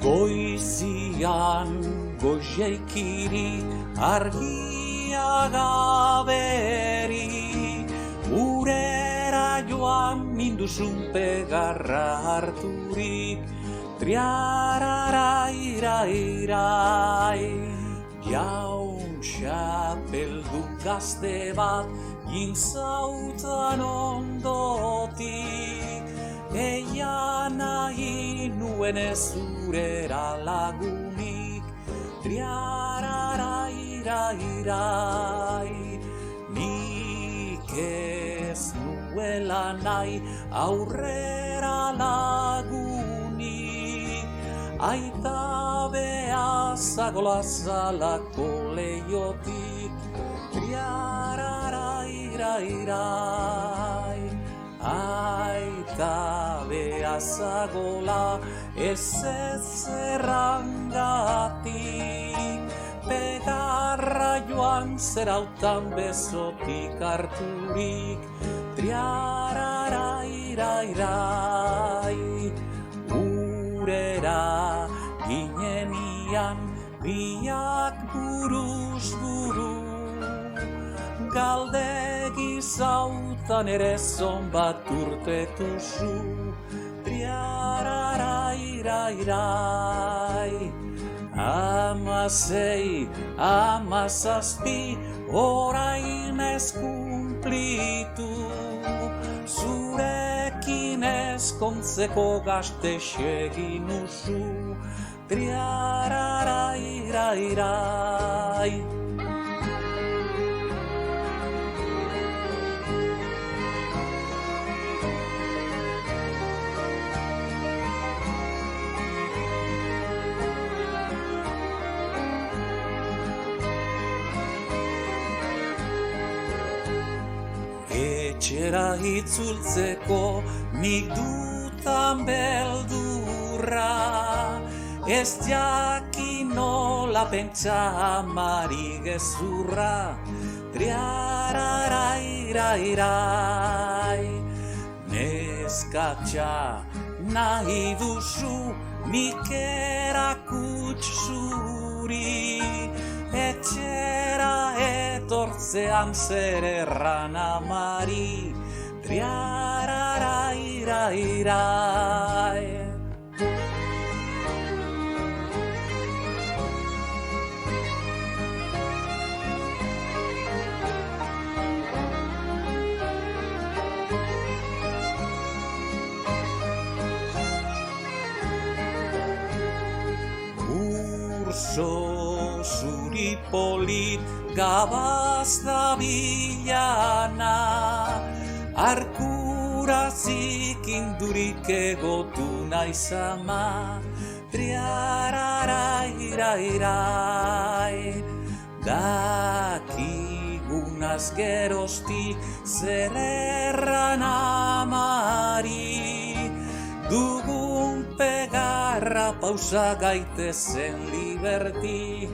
Goizian goizeikiri argia gaberi, urera joan minduzun pegarra harturik, triararairairai. Jaun txapeldun gazte bat gintzautan ondotik, eia nahi nuen ezurera lagunik, triararairairai. Nik ez nuela nahi aurrera lagunik, aita behazagola zalako leiotik, triararairairai. Aita behazagola ez errangatik, pegarra joan zerautan bezotik harturik, triararairairai. Urera ginenian biak buruz buru, galdegi zautan ere zonbat urtetuzu, triararairairai. 16, 17, orain ez kumplitu, zurekin ezkontzeko gazte segin uzu, triararairairai. Etxera itzultzeko nik dutan beldurra, ez jakin nola pentsa amari gezurra, triararairairai. Neskatxa nahi duzu nik erakuts zuri, etxera etortzean zer erran amari, triararairairai. Urso zuri polit gabaz da bilana, arkurazik indurik egotu naizama, triararairairai. Dakigunaz geroztik zer erran amari, dugun pegarra pausa gaitezen liberti,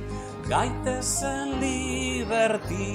gaitezen liberti.